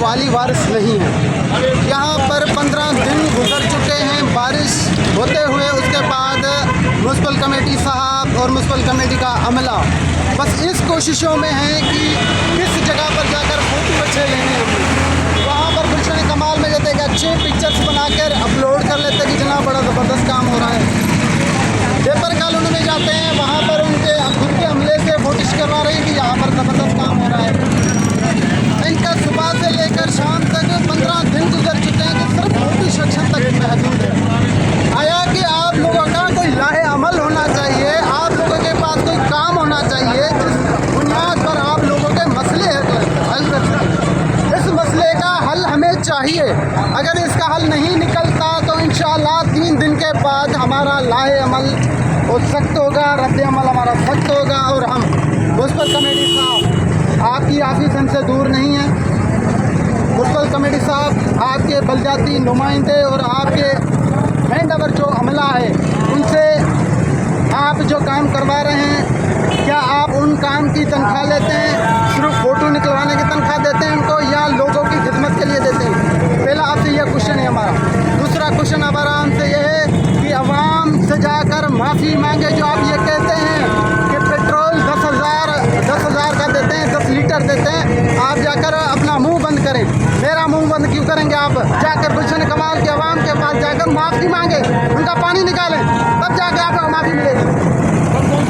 वाली बारिश नहीं है। यहाँ पर 15 दिन गुजर चुके हैं बारिश होते हुए। उसके बाद म्युनिसिपल कमेटी साहब और म्युनिसिपल कमेटी का अमला बस इस कोशिशों में है कि किस जगह पर जाकर फोटो अच्छे लेने होंगे। वहाँ पर गुलशन कमाल में जाते हैं, अच्छे पिक्चर्स बनाकर अपलोड कर लेते हैं कि जनाब बड़ा ज़बरदस्त काम हो रहा है। पेपर कॉलोनी में जाते हैं, वहाँ पर उनके खुद के हमले से फोटिश करवा रहे हैं कि यहाँ पर ज़बरदस्त काम हो रहा है। इनका सुबह से लेकर शाम तक 15 दिन गुजर चुके हैं कि सिर्फ फोटो सेक्शन तक महदूद है। आया कि आप लोगों का कोई लाहे अमल होना चाहिए, आप लोगों के पास कोई काम होना चाहिए जिस बुनियाद पर आप लोगों के मसले हल कर सकें। इस मसले का हल हमें चाहिए। अगर इसका हल नहीं निकलता तो इंशाअल्लाह 3 दिन के बाद हमारा लाहे अमल वो सख्त होगा, रद्द अमल हमारा सख्त होगा। और हम म्युनिसिपल कमेटी साहब आपकी ऑफिस हमसे दूर नहीं है। म्युनिसिपल कमेटी साहब आपके बलजाती नुमाइंदे और आपके हैंडओवर जो अमला है उनसे आप जो काम करवा रहे हैं, क्या आप उन काम की तनख्वाह लेते हैं? सिर्फ फ़ोटो निकलवाने की तनख्वाह देते हैं उनको, या लोगों की खिदमत के लिए देते हैं? पहला आपसे यह क्वेश्चन है हमारा। दूसरा क्वेश्चन हमारा हमसे यह है कि आवाम से जाकर माफ़ी मांगे। जो आप ये कहते हैं कि पेट्रोल 10,000 का देते हैं, 10 लीटर देते हैं, आप जाकर अपना मुंह बंद करें। मेरा मुंह बंद क्यों करेंगे? आप जाकर गुलशन कमाल के अवाम के पास जाकर माफ़ी मांगे, उनका पानी निकालें, तब जाकर आपको माफ़ी मिलेगी।